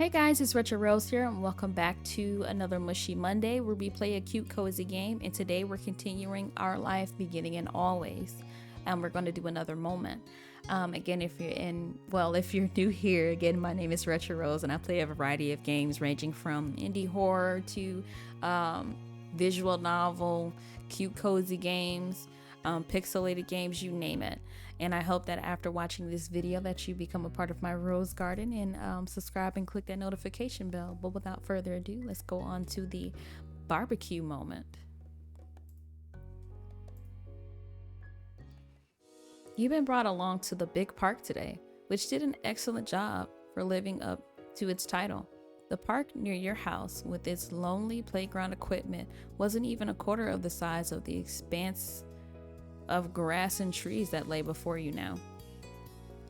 Hey guys, it's Retro Rose here, and welcome back to another Mushy Monday where we play a cute, cozy game. And today we're continuing our life beginning and always. And we're going to do another moment. Again, if you're new here, again, my name is Retro Rose, and I play a variety of games ranging from indie horror to visual novel, cute, cozy games, pixelated games, you name it. And I hope that after watching this video that you become a part of my rose garden and subscribe and click that notification bell. But without further ado, let's go on to the barbecue moment. You've been brought along to the big park today, which did an excellent job for living up to its title. The park near your house, with its lonely playground equipment, wasn't even a quarter of the size of the expanse of grass and trees that lay before you now,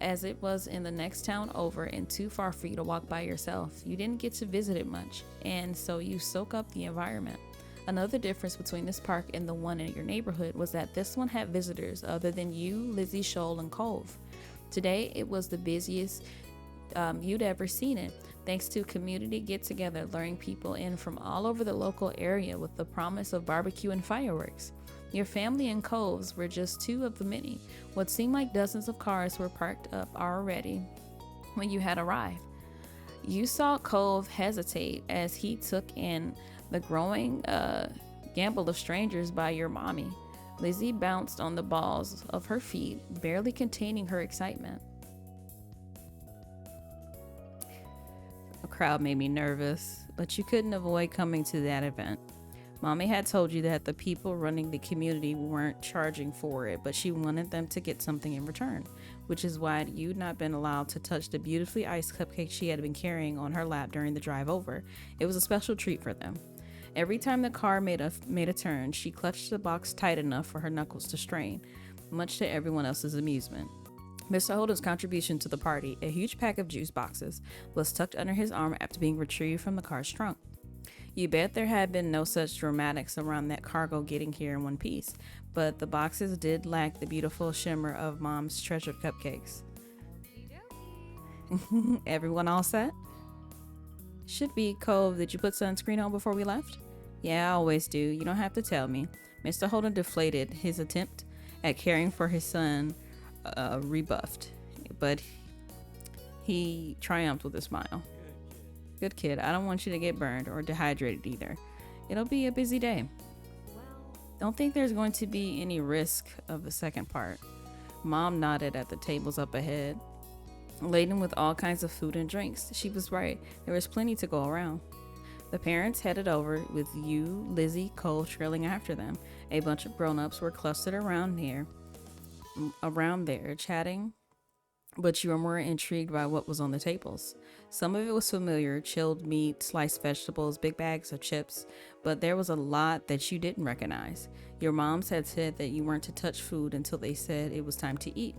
as it was in the next town over and too far for you to walk by yourself. You didn't get to visit it much, and so you soak up the environment. Another difference between this park and the one in your neighborhood was that this one had visitors other than you, Lizzie, Shoal, and Cove. Today, it was the busiest you'd ever seen it, thanks to community get-together, luring people in from all over the local area with the promise of barbecue and fireworks. Your family and Coves were just two of the many. What seemed like dozens of cars were parked up already when you had arrived. You saw Cove hesitate as he took in the growing gamble of strangers by your mommy. Lizzie bounced on the balls of her feet, barely containing her excitement. The crowd made me nervous, but you couldn't avoid coming to that event. Mommy had told you that the people running the community weren't charging for it, but she wanted them to get something in return, which is why you'd not been allowed to touch the beautifully iced cupcake she had been carrying on her lap during the drive over. It was a special treat for them. Every time the car made a turn, she clutched the box tight enough for her knuckles to strain, much to everyone else's amusement. Mr. Holden's contribution to the party, a huge pack of juice boxes, was tucked under his arm after being retrieved from the car's trunk. You bet there had been no such dramatics around that cargo getting here in one piece, but the boxes did lack the beautiful shimmer of Mom's treasured cupcakes. Everyone all set? Should be. Cove, did you put sunscreen on before we left? Yeah, I always do. You don't have to tell me. Mr. Holden deflated, his attempt at caring for his son rebuffed, but he triumphed with a smile. Good kid. I don't want you to get burned or dehydrated either. It'll be a busy day. Don't think there's going to be any risk of the second part. Mom nodded at the tables up ahead, laden with all kinds of food and drinks. She was right. There was plenty to go around. The parents headed over with you, Lizzie, Cole trailing after them. A bunch of grown-ups were clustered around there, chatting, but you were more intrigued by what was on the tables. Some of it was familiar: chilled meat, sliced vegetables, big bags of chips, but there was a lot that you didn't recognize. Your moms had said that you weren't to touch food until they said it was time to eat.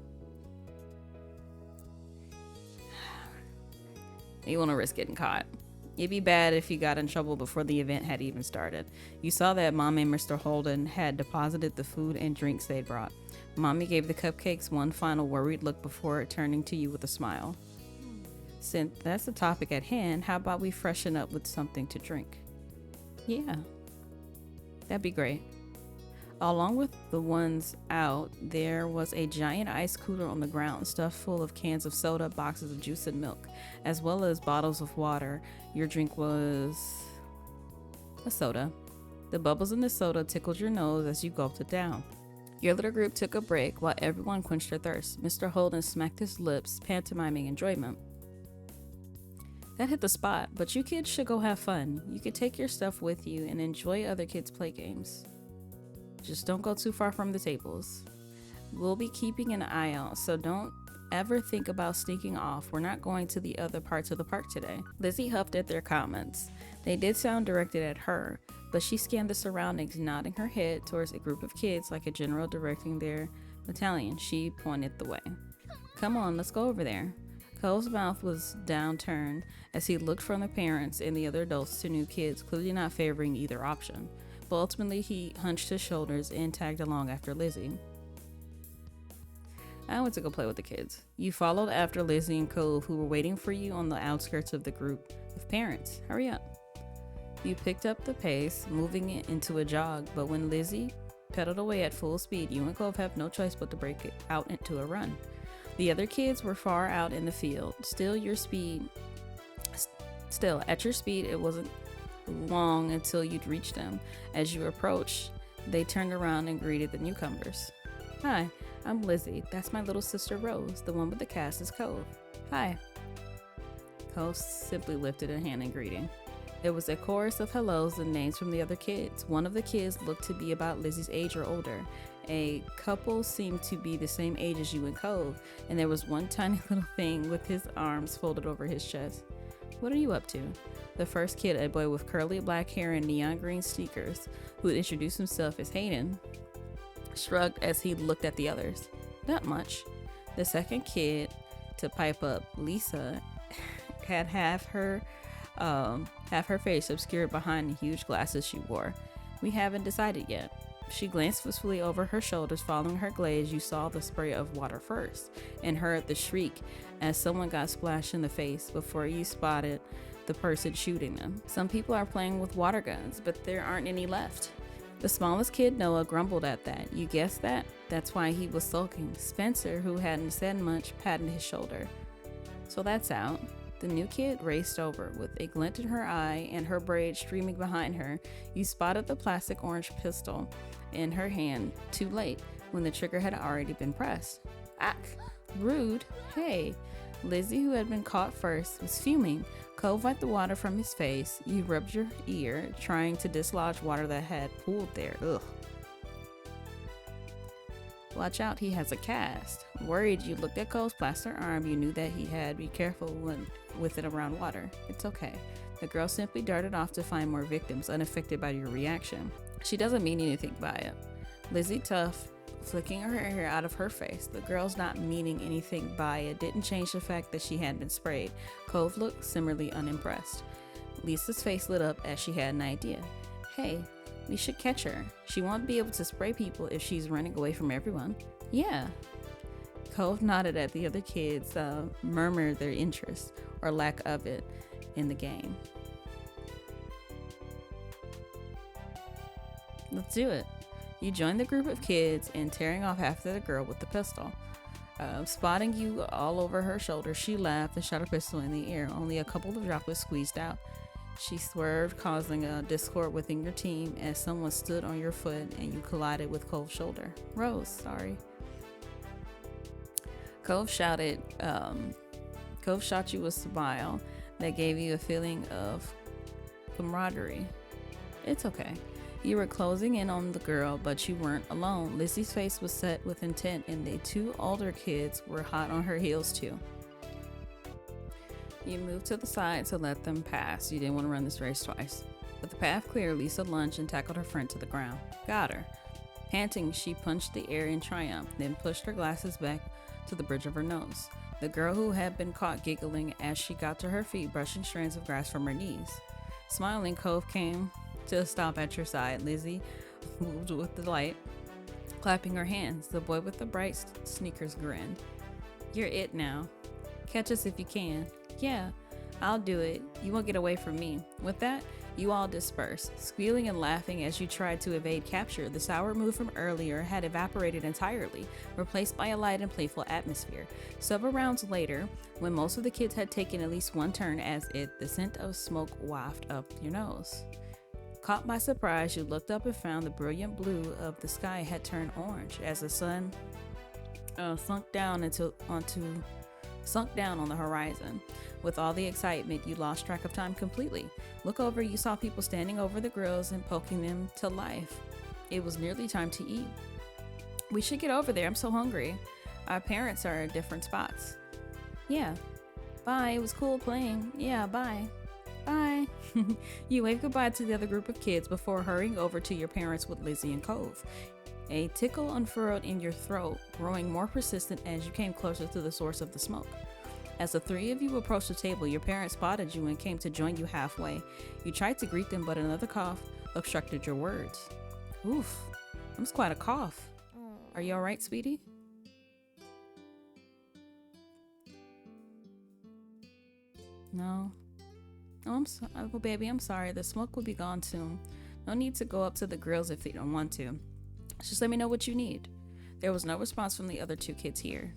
You want to risk getting caught. It'd be bad if you got in trouble before the event had even started. You saw that Mom and Mr. Holden had deposited the food and drinks they'd brought. Mommy gave the cupcakes one final worried look before turning to you with a smile. Since that's the topic at hand, how about we freshen up with something to drink? Yeah, that'd be great. Along with the ones out, there was a giant ice cooler on the ground stuffed full of cans of soda, boxes of juice and milk, as well as bottles of water. Your drink was a soda. The bubbles in the soda tickled your nose as you gulped it down. Your little group took a break while everyone quenched their thirst. Mr. Holden smacked his lips, pantomiming enjoyment. That hit the spot, but you kids should go have fun. You could take your stuff with you and enjoy other kids' play games. Just don't go too far from the tables. We'll be keeping an eye out, so don't ever think about sneaking off. We're not going to the other parts of the park today. Lizzie huffed at their comments. They did sound directed at her, but she scanned the surroundings, nodding her head towards a group of kids like a general directing their battalion. She pointed the way. Come on, let's go over there. Cole's mouth was downturned as he looked from the parents and the other adults to new kids, clearly not favoring either option. But ultimately, he hunched his shoulders and tagged along after Lizzie. I went to go play with the kids. You followed after Lizzie and Cove, who were waiting for you on the outskirts of the group of parents. Hurry up. You picked up the pace, moving it into a jog, but when Lizzie pedaled away at full speed, you and Cove have no choice but to break it out into a run. The other kids were far out in the field. Still, at your speed, it wasn't long until you'd reach them. As you approached, they turned around and greeted the newcomers. Hi, I'm Lizzie. That's my little sister Rose. The one with the cast is Cove. Hi. Cove simply lifted a hand in greeting. It was a chorus of hellos and names from the other kids. One of the kids looked to be about Lizzie's age or older. A couple seemed to be the same age as you and Cove, and there was one tiny little thing with his arms folded over his chest. What are you up to? The first kid, a boy with curly black hair and neon green sneakers, who had introduced himself as Hayden, shrugged as he looked at the others. Not much. The second kid to pipe up, Lisa, had half her face obscured behind the huge glasses she wore. We haven't decided yet. She glanced wistfully over her shoulders. Following her gaze, you saw the spray of water first and heard the shriek as someone got splashed in the face before you spotted the person shooting them. Some people are playing with water guns, but there aren't any left. The smallest kid, Noah, grumbled at that. You guessed that? That's why he was sulking. Spencer, who hadn't said much, patted his shoulder. So that's out. The new kid raced over. With a glint in her eye and her braid streaming behind her, you spotted the plastic orange pistol in her hand too late, when the trigger had already been pressed. Ack! Rude! Hey! Lizzie, who had been caught first, was fuming. Cove wiped the water from his face. You rubbed your ear, trying to dislodge water that had pooled there. Ugh. Watch out, he has a cast. Worried, you looked at Cole's plaster arm. You knew that he had. Be careful with it around water. It's okay. The girl simply darted off to find more victims, unaffected by your reaction. She doesn't mean anything by it. Lizzie Tuff, flicking her hair out of her face. The girl's not meaning anything by it didn't change the fact that she had been sprayed. Cove looked similarly unimpressed. Lisa's face lit up as she had an idea. Hey, we should catch her. She won't be able to spray people if she's running away from everyone. Yeah. Cove nodded at the other kids, murmured their interest, or lack of it, in the game. Let's do it. You joined the group of kids and tearing off after the girl with the pistol. Spotting you all over her shoulder, she laughed and shot her pistol in the air. Only a couple of droplets squeezed out. She swerved, causing a discord within your team as someone stood on your foot and you collided with Cove's shoulder. Rose, sorry. Cove shot you a smile that gave you a feeling of camaraderie. It's okay. You were closing in on the girl, but you weren't alone. Lizzie's face was set with intent, and the two older kids were hot on her heels too. You moved to the side to let them pass. You didn't want to run this race twice. With the path clear, Lisa lunged and tackled her friend to the ground. Got her. Panting, she punched the air in triumph, then pushed her glasses back to the bridge of her nose. The girl who had been caught giggling as she got to her feet, brushing strands of grass from her knees. Smiling, Cove came to a stop at your side. Lizzie moved with delight, clapping her hands. The boy with the bright sneakers grinned. You're it now. Catch us if you can. Yeah, I'll do it. You won't get away from me. With that, you all dispersed, squealing and laughing as you tried to evade capture. The sour mood from earlier had evaporated entirely, replaced by a light and playful atmosphere. Several rounds later, when most of the kids had taken at least one turn at it, the scent of smoke wafted up your nose. Caught by surprise, you looked up and found the brilliant blue of the sky had turned orange as the sun sunk down on the horizon. With all the excitement, you lost track of time completely. Look over, you saw people standing over the grills and poking them to life. It was nearly time to eat. We should get over there. I'm so hungry. Our parents are at different spots. Yeah. Bye. It was cool playing. Yeah, bye. Bye. You waved goodbye to the other group of kids before hurrying over to your parents with Lizzie and Cove. A tickle unfurled in your throat, growing more persistent as you came closer to the source of the smoke. As the three of you approached the table, your parents spotted you and came to join you halfway. You tried to greet them, but another cough obstructed your words. Oof, that's quite a cough. Are you alright, sweetie? No. Oh, oh, baby, I'm sorry. The smoke will be gone soon. No need to go up to the grills if you don't want to. Just let me know what you need. There was no response from the other two kids here.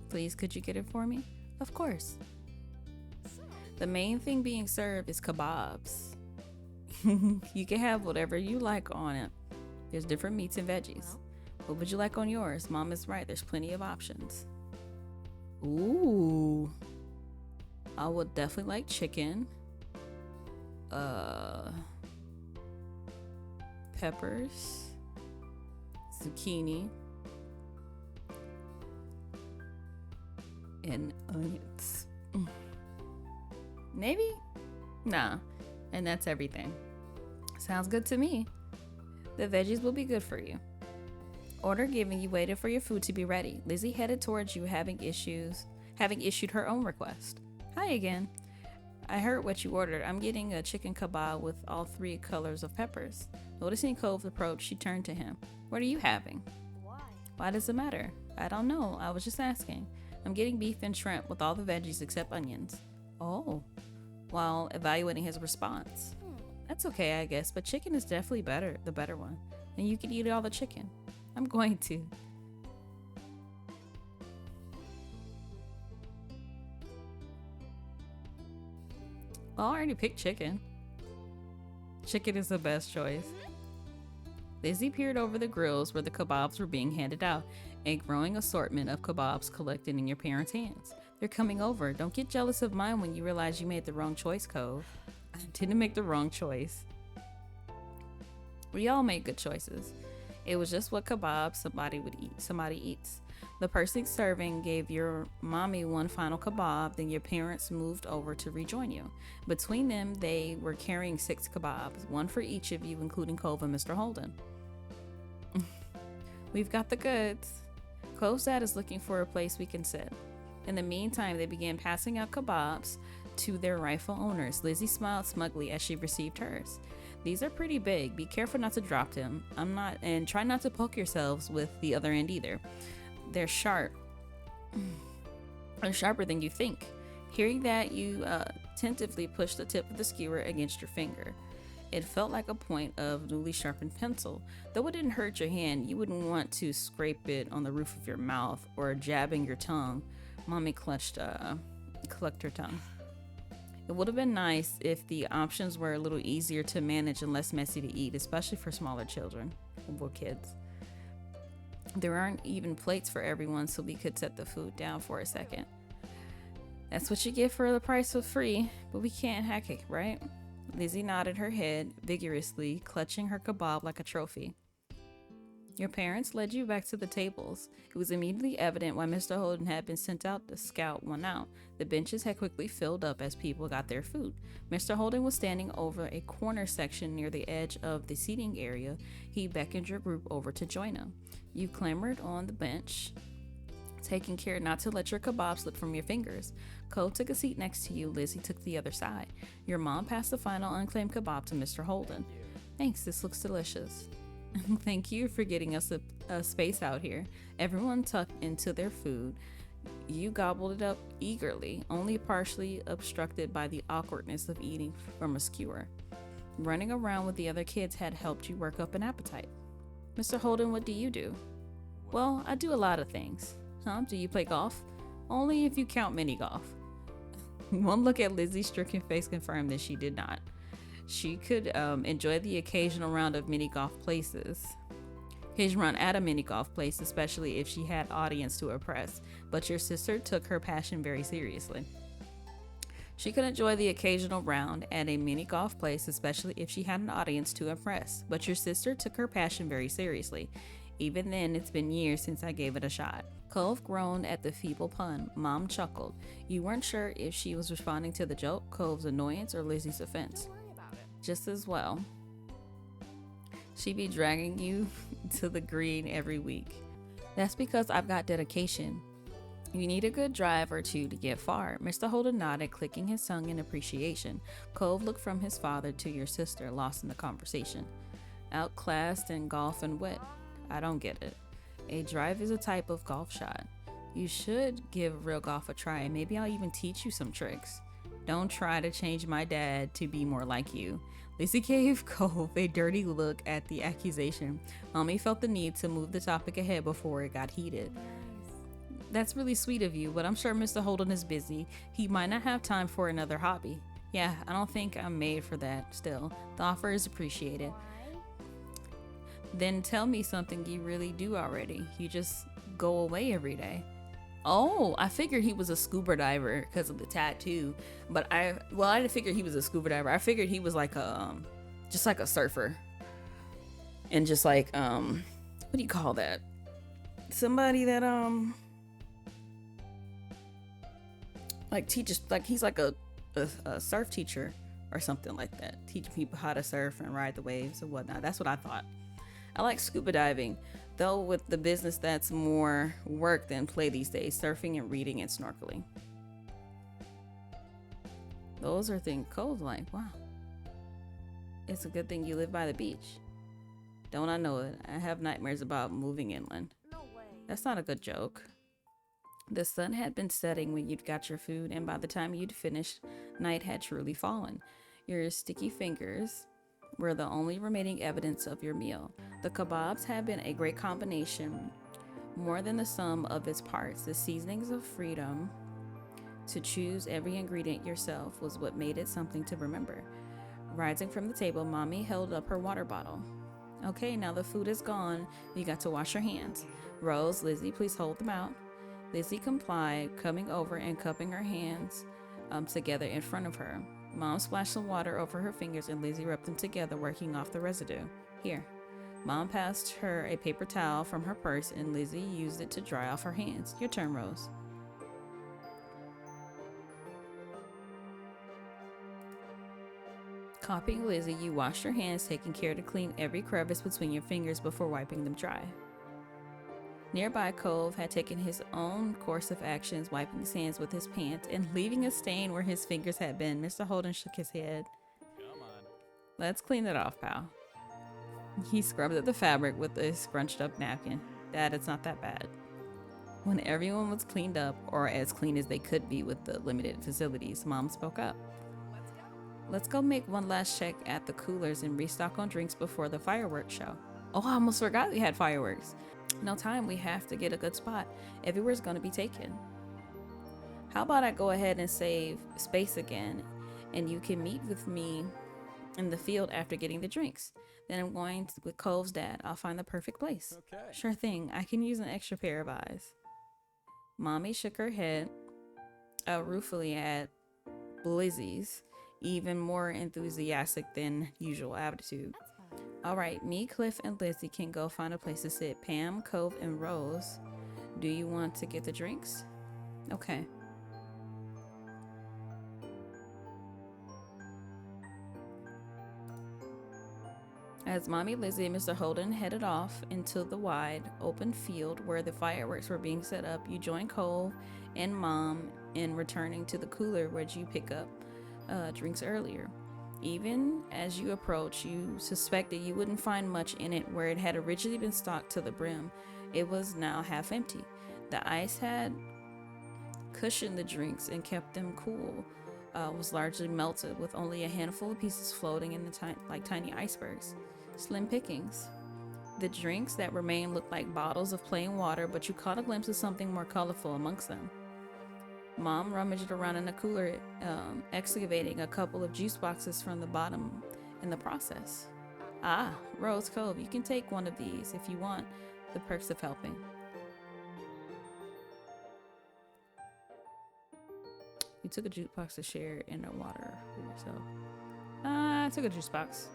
Please, could you get it for me? Of course. The main thing being served is kebabs. You can have whatever you like on it. There's different meats and veggies. What would you like on yours? Mom is right. There's plenty of options. Ooh. I would definitely like chicken. Peppers. Zucchini. And onions. Maybe? Nah. And that's everything. Sounds good to me. The veggies will be good for you. Order given, you waited for your food to be ready. Lizzie headed towards you, having issued her own request. Hi again. I heard what you ordered. I'm getting a chicken kebab with all 3 colors of peppers. Noticing Cove's approach, she turned to him. What are you having? Why does it matter? I don't know. I was just asking. I'm getting beef and shrimp with all the veggies except onions. Oh. While evaluating his response. That's okay, I guess, but chicken is definitely the better one. And you can eat all the chicken. I'm going to. Well, I already picked chicken. Chicken is the best choice. Lizzie peered over the grills where the kebabs were being handed out, a growing assortment of kebabs collected in your parents' hands. They're coming over. Don't get jealous of mine when you realize you made the wrong choice, Cove. I didn't make the wrong choice. We all made good choices. It was just what kebab somebody eats. The person serving gave your mommy one final kebab, then your parents moved over to rejoin you. Between them, they were carrying 6 kebabs, one for each of you, including Cove and Mr. Holden. We've got the goods. Cove's dad is looking for a place we can sit. In the meantime, they began passing out kebabs to their rightful owners. Lizzie smiled smugly as she received hers. These are pretty big. Be careful not to drop them. And try not to poke yourselves with the other end either. They're sharp. They're sharper than you think. Hearing that, you tentatively pushed the tip of the skewer against your finger. It felt like a point of newly sharpened pencil. Though it didn't hurt your hand, you wouldn't want to scrape it on the roof of your mouth or jabbing your tongue. Mommy clucked her tongue. It would have been nice if the options were a little easier to manage and less messy to eat, especially for smaller children or kids. There aren't even plates for everyone, so we could set the food down for a second. That's what you get for the price of free, but we can't hack it, right? Lizzie nodded her head vigorously, clutching her kebab like a trophy. Your parents led you back to the tables. It was immediately evident why Mr. Holden had been sent out to scout one out. The benches had quickly filled up as people got their food. Mr. Holden was standing over a corner section near the edge of the seating area. He beckoned your group over to join him. You clambered on the bench, taking care not to let your kebab slip from your fingers. Cole took a seat next to you. Lizzie took the other side. Your mom passed the final unclaimed kebab to Mr. Holden. Thanks, this looks delicious. Thank you for getting us a space out here. Everyone tucked into their food. You gobbled it up eagerly, only partially obstructed by the awkwardness of eating from a skewer. Running around with the other kids had helped you work up an appetite. Mr. Holden, what do you do? Well, I do a lot of things. Do you play golf? Only if you count mini golf. One look at Lizzie's stricken face confirmed that she did not. She could enjoy the occasional round at a mini golf place, especially if she had audience to impress. But your sister took her passion very seriously. She could enjoy the occasional round at a mini golf place, especially if she had an audience to impress. But your sister took her passion very seriously. Even then, it's been years since I gave it a shot. Cove groaned at the feeble pun. Mom chuckled. You weren't sure if she was responding to the joke, Cove's annoyance, or Lizzie's offense. Just as well. She'd be dragging you to the green every week. That's because I've got dedication. You need a good drive or two to get far. Mr. Holden nodded, clicking his tongue in appreciation. Cove looked from his father to your sister, lost in the conversation. Outclassed in golf and wit. I don't get it. A drive is a type of golf shot. You should give real golf a try, and maybe I'll even teach you some tricks. Don't try to change my dad to be more like you. Lizzie gave Cove a dirty look at the accusation. Mommy felt the need to move the topic ahead before it got heated. That's really sweet of you, but I'm sure Mr. Holden is busy. He might not have time for another hobby. Yeah, I don't think I'm made for that still. The offer is appreciated. Then tell me something you really do already. You just go away every day. Oh, I figured he was a scuba diver because of the tattoo. But I didn't figure he was a scuba diver. I figured he was like just like a surfer. And just like, what do you call that? Somebody that, like teaches, like he's like a surf teacher or something like that. Teaching people how to surf and ride the waves and whatnot. That's what I thought. I like scuba diving, though with the business that's more work than play these days, surfing and reading and snorkeling. Those are things Cole's like, wow. It's a good thing you live by the beach. Don't I know it? I have nightmares about moving inland. No way. That's not a good joke. The sun had been setting when you'd got your food, and by the time you'd finished, night had truly fallen. Your sticky fingers were the only remaining evidence of your meal. The kebabs had been a great combination, more than the sum of its parts. The seasonings of freedom to choose every ingredient yourself was what made it something to remember. Rising from the table, Mommy held up her water bottle. Okay, now the food is gone. You got to wash your hands. Rose, Lizzie, please hold them out. Lizzie complied, coming over and cupping her hands together in front of her. Mom splashed some water over her fingers and Lizzie rubbed them together, working off the residue. Here. Mom passed her a paper towel from her purse and Lizzie used it to dry off her hands. Your turn, Rose. Copying Lizzie, you washed your hands, taking care to clean every crevice between your fingers before wiping them dry. Nearby, Cove had taken his own course of actions, wiping his hands with his pants and leaving a stain where his fingers had been. Mr. Holden shook his head. Come on. Let's clean it off, pal. He scrubbed at the fabric with a scrunched up napkin. Dad, it's not that bad. When everyone was cleaned up, or as clean as they could be with the limited facilities, Mom spoke up. Let's go make one last check at the coolers and restock on drinks before the fireworks show. Oh, I almost forgot we had fireworks. No time, we have to get a good spot. Everywhere's gonna be taken. How about I go ahead and save space again, and you can meet with me in the field after getting the drinks. Then I'm going with Cove's dad. I'll find the perfect place. Okay. Sure thing, I can use an extra pair of eyes. Mommy shook her head ruefully at Lizzie's even more enthusiastic than usual attitude. All right, me, Cliff, and Lizzie can go find a place to sit. Pam, Cove, and Rose, do you want to get the drinks? Okay. As Mommy, Lizzie, and Mr. Holden headed off into the wide, open field where the fireworks were being set up, you joined Cove and Mom in returning to the cooler where you pick up drinks earlier. Even as you approached, you suspected you wouldn't find much in it where it had originally been stocked to the brim. It was now half empty. The ice had cushioned the drinks and kept them cool. Was largely melted, with only a handful of pieces floating in the like tiny icebergs. Slim pickings. The drinks that remained looked like bottles of plain water, but you caught a glimpse of something more colorful amongst them. Mom rummaged around in the cooler, excavating a couple of juice boxes from the bottom in the process. Ah, Rose, Cove, you can take one of these if you want the perks of helping. You took a juice box to share in the water for yourself. I took a juice box.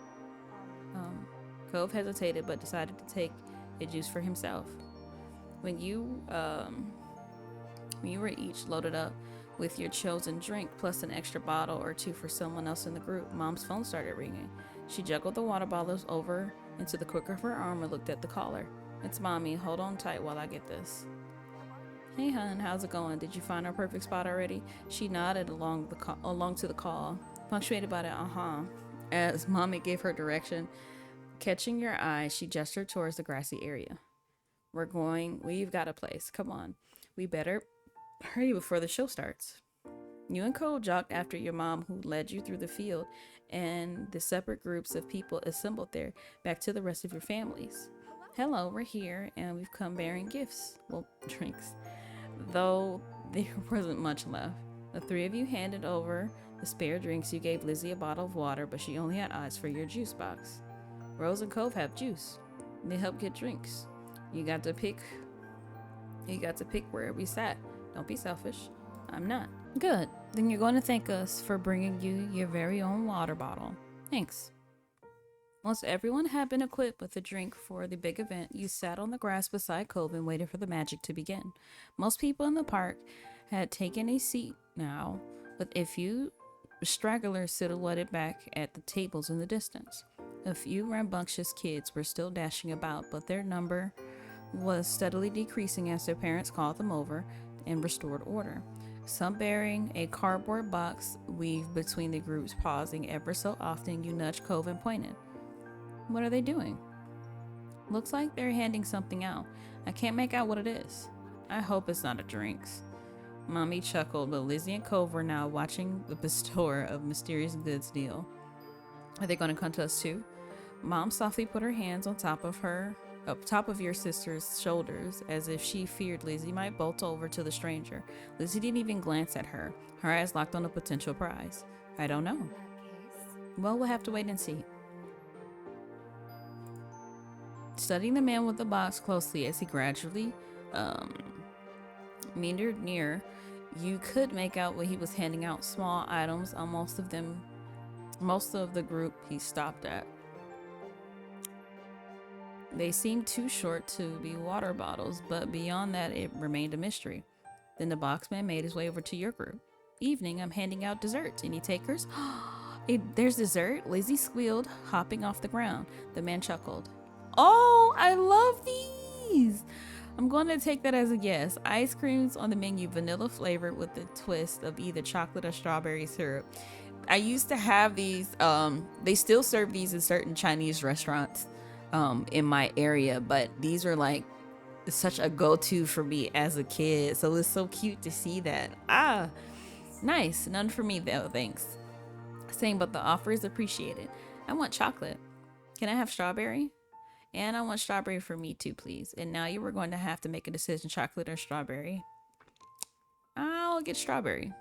Cove hesitated but decided to take a juice for himself. When you were each loaded up with your chosen drink plus an extra bottle or two for someone else in the group, Mom's phone started ringing. She juggled the water bottles over into the crook of her arm and looked at the caller. It's Mommy. Hold on tight while I get this. Hey, hun, how's it going? Did you find our perfect spot already? She nodded along to the call, punctuated by the as Mommy gave her direction. Catching your eye, she gestured towards the grassy area. We've got a place. Come on. We better hurry before the show starts. You and Cole jogged after your mom, who led you through the field, and the separate groups of people assembled there, back to the rest of your families. Hello, we're here, and we've come bearing gifts. Well, drinks. Though there wasn't much left. The three of you handed over the spare drinks. You gave Lizzie a bottle of water, but she only had eyes for your juice box. Rose and Cove have juice. They help get drinks. You got to pick where we sat. Don't be selfish. I'm not. Good. Then you're going to thank us for bringing you your very own water bottle. Thanks. Once everyone had been equipped with a drink for the big event, you sat on the grass beside Cove and waited for the magic to begin. Most people in the park had taken a seat now, with a few stragglers silhouetted back at the tables in the distance. A few rambunctious kids were still dashing about, but their number was steadily decreasing as their parents called them over and restored order. Some bearing a cardboard box weaved between the groups, pausing ever so often. You nudged Cove and pointed. What are they doing? Looks like they're handing something out. I can't make out what it is. I hope it's not a drinks. Mommy chuckled, but Lizzie and Cove were now watching the bestower of mysterious goods deal. Are they going to come to us too? Mom softly put her hands on top of your sister's shoulders, as if she feared Lizzie might bolt over to the stranger. Lizzie didn't even glance at her, her eyes locked on a potential prize. I don't know. Well, we'll have to wait and see. Studying the man with the box closely as he gradually meandered near, you could make out what he was handing out, small items on most of the group he stopped at. They seemed too short to be water bottles, but beyond that, it remained a mystery. Then the boxman made his way over to your group. Evening, I'm handing out desserts. Any takers? There's dessert? Lizzie squealed, hopping off the ground. The man chuckled. Oh, I love these! I'm going to take that as a yes. Ice creams on the menu, vanilla flavored with a twist of either chocolate or strawberry syrup. I used to have these. They still serve these in certain Chinese restaurants in my area, but these were like such a go-to for me as a kid. So it's so cute to see that. Nice. None for me though, thanks. Same, but the offer is appreciated. I want chocolate. Can I have strawberry? And I want strawberry for me too, please. And now you were going to have to make a decision, chocolate or strawberry. I'll get strawberry.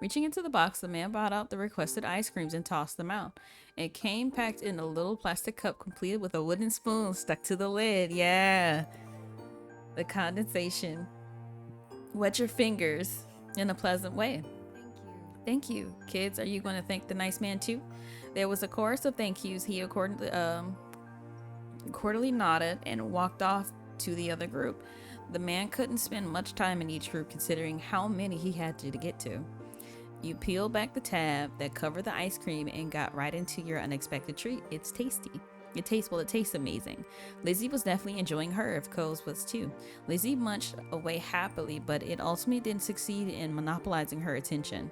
Reaching into the box, the man brought out the requested ice creams and tossed them out. It came packed in a little plastic cup completed with a wooden spoon stuck to the lid. Yeah. The condensation. Wet your fingers in a pleasant way. Thank you. Kids, are you going to thank the nice man too? There was a chorus of thank yous. He accordingly nodded and walked off to the other group. The man couldn't spend much time in each group considering how many he had to get to. You peeled back the tab that covered the ice cream and got right into your unexpected treat. It's tasty. It tastes amazing. Lizzie was definitely enjoying hers. Coles was too. Lizzie munched away happily, but it ultimately didn't succeed in monopolizing her attention.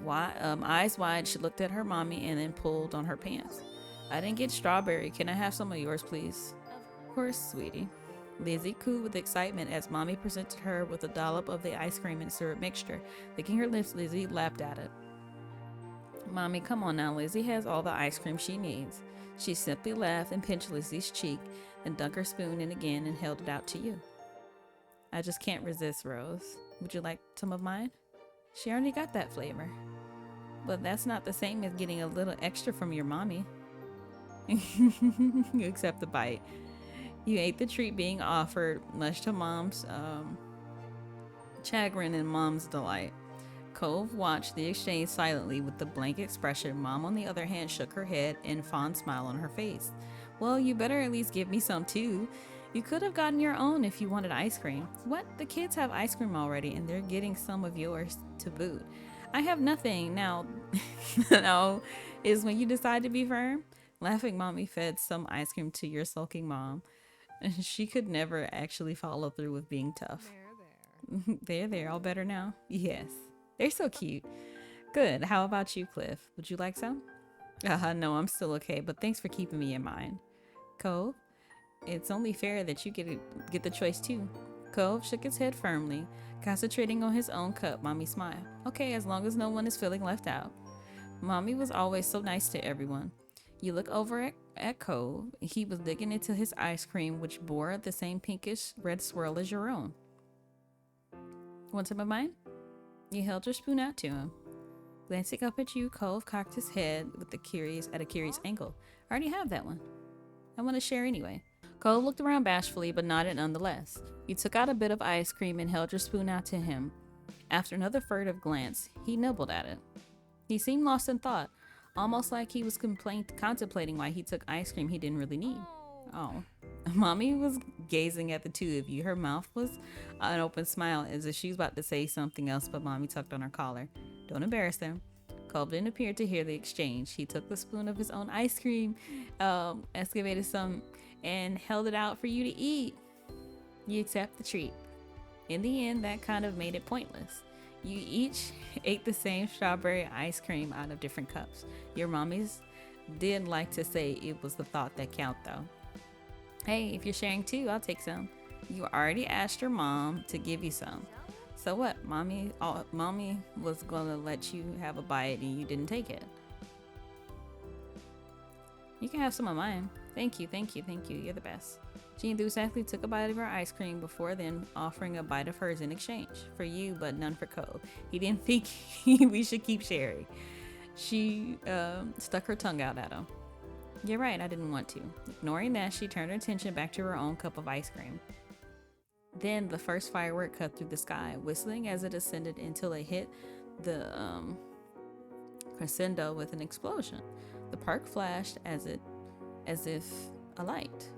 Eyes wide, she looked at her mommy and then pulled on her pants. I didn't get strawberry. Can I have some of yours, please? Of course, sweetie. Lizzie cooed with excitement as mommy presented her with a dollop of the ice cream and syrup mixture. Licking her lips, Lizzie lapped at it. Mommy, come on now. Lizzie has all the ice cream she needs. She simply laughed and pinched Lizzie's cheek, then dunk her spoon in again and held it out to you. I just can't resist, Rose. Would you like some of mine? She already got that flavor. But that's not the same as getting a little extra from your mommy. You accept the bite. You ate the treat being offered, much to Mom's chagrin and Mom's delight. Cove watched the exchange silently with the blank expression. Mom, on the other hand, shook her head and fond smile on her face. Well, you better at least give me some too. You could have gotten your own if you wanted ice cream. What? The kids have ice cream already and they're getting some of yours to boot. I have nothing. Now, no, is when you decide to be firm. Laughing, Mommy fed some ice cream to your sulking mom. She could never actually follow through with being tough. There. All better now? Yes. They're so cute. Good. How about you, Cliff? Would you like some? No, I'm still okay, but thanks for keeping me in mind. Cove, It's only fair that you get the choice too. Cove shook his head firmly, concentrating on his own cup. Mommy smiled. Okay, as long as no one is feeling left out. Mommy was always so nice to everyone. You look over at Cove. He was digging into his ice cream, which bore the same pinkish red swirl as your own. Want some of mine? You held your spoon out to him. Glancing up at you, Cove cocked his head with a curious angle. I already have that one. I want to share anyway. Cove looked around bashfully, but nodded nonetheless. You took out a bit of ice cream and held your spoon out to him. After another furtive glance, he nibbled at it. He seemed lost in thought, almost like he was contemplating why he took ice cream he didn't really need. Oh. Mommy was gazing at the two of you. Her mouth was an open smile as if she was about to say something else, but Mommy tugged on her collar. Don't embarrass them. Cove didn't appear to hear the exchange. He took the spoon of his own ice cream, excavated some, and held it out for you to eat. You accept the treat. In the end, that kind of made it pointless. You each ate the same strawberry ice cream out of different cups. Your mommies did like to say it was the thought that count though. Hey, if you're sharing too, I'll take some. You already asked your mom to give you some. So what? Mommy was gonna let you have a bite and you didn't take it. You can have some of mine. Thank you. You're the best. She enthusiastically took a bite of her ice cream before then offering a bite of hers in exchange. For you, but none for Cove. He didn't think we should keep sharing. She stuck her tongue out at him. You're right, I didn't want to. Ignoring that, she turned her attention back to her own cup of ice cream. Then the first firework cut through the sky, whistling as it ascended until it hit the crescendo with an explosion. The park flashed as if alight.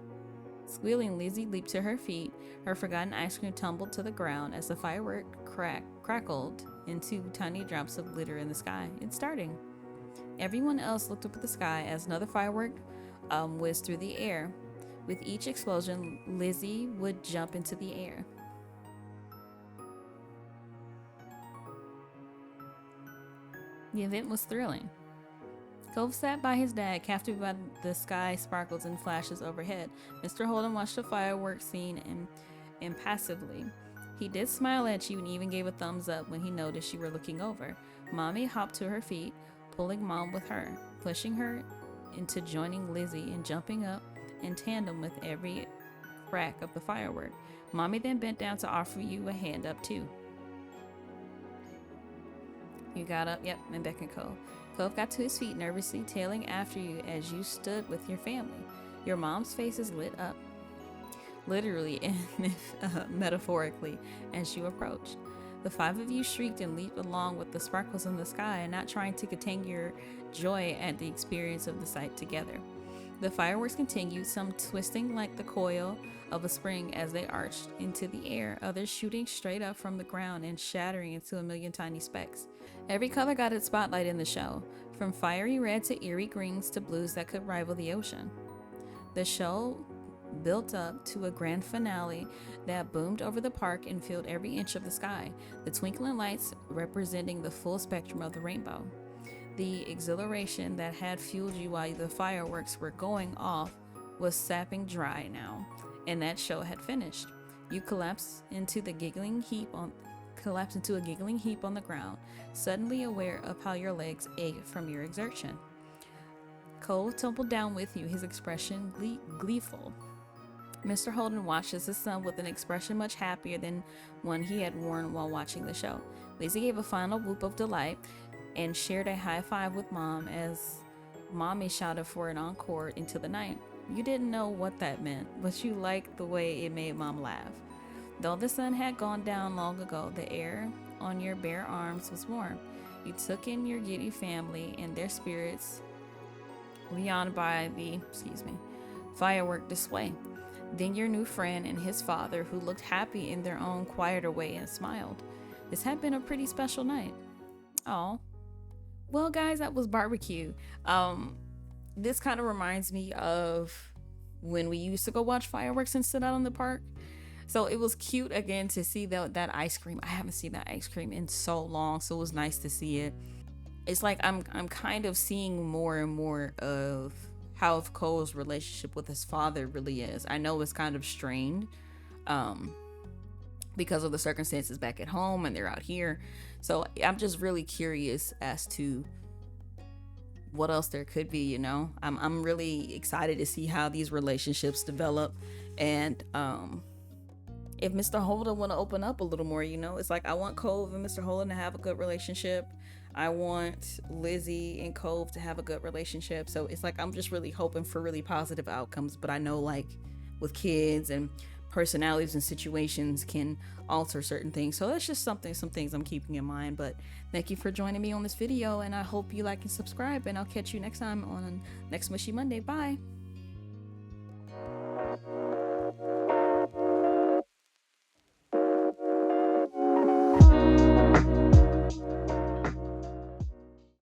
Squealing, Lizzie leaped to her feet. Her forgotten ice cream tumbled to the ground as the firework crackled into tiny drops of glitter in the sky. It's starting. Everyone else looked up at the sky as another firework whizzed through the air. With each explosion, Lizzie would jump into the air. The event was thrilling. Cove sat by his dad, captivated by the sky sparkles and flashes overhead. Mr. Holden watched the fireworks scene impassively. He did smile at you and even gave a thumbs up when he noticed you were looking over. Mommy hopped to her feet, pulling Mom with her, pushing her into joining Lizzie and jumping up in tandem with every crack of the firework. Mommy then bent down to offer you a hand up too. You got up, and beckoned Cove. Cove got to his feet nervously, tailing after you as you stood with your family. Your mom's face is lit up, literally and metaphorically, as you approached. The five of you shrieked and leaped along with the sparkles in the sky, not trying to contain your joy at the experience of the sight together. The fireworks continued, some twisting like the coil of a spring as they arched into the air, others shooting straight up from the ground and shattering into a million tiny specks. Every color got its spotlight in the show, from fiery red to eerie greens to blues that could rival the ocean. The show built up to a grand finale that boomed over the park and filled every inch of the sky, the twinkling lights representing the full spectrum of the rainbow. The exhilaration that had fueled you while the fireworks were going off was sapping dry now, and that show had finished. You collapsed into a giggling heap on the ground, suddenly aware of how your legs ached from your exertion. Cove tumbled down with you, his expression gleeful. Mr. Holden watched as his son with an expression much happier than one he had worn while watching the show. Lizzie gave a final whoop of delight and shared a high five with Mom as Mommy shouted for an encore into the night. You didn't know what that meant, but you liked the way it made Mom laugh. Though the sun had gone down long ago, the air on your bare arms was warm. You took in your giddy family and their spirits beyond by the firework display. Then your new friend and his father, who looked happy in their own quieter way and smiled. This had been a pretty special night. Oh. Well, guys, that was BBQ. This kind of reminds me of when we used to go watch fireworks and sit out in the park. So it was cute again to see that ice cream. I haven't seen that ice cream in so long, so it was nice to see it. It's like I'm kind of seeing more and more of how Cole's relationship with his father really is. I know it's kind of strained because of the circumstances back at home and they're out here. So I'm just really curious as to what else there could be, you know. I'm really excited to see how these relationships develop, and if Mr. Holden want to open up a little more, you know, it's like I want Cove and Mr. Holden to have a good relationship. I want Lizzie and Cove to have a good relationship. So it's like I'm just really hoping for really positive outcomes, but I know like with kids and personalities and situations can alter certain things. So that's just some things I'm keeping in mind. But thank you for joining me on this video, and I hope you like and subscribe, and I'll catch you next time on next Mushy Monday. Bye.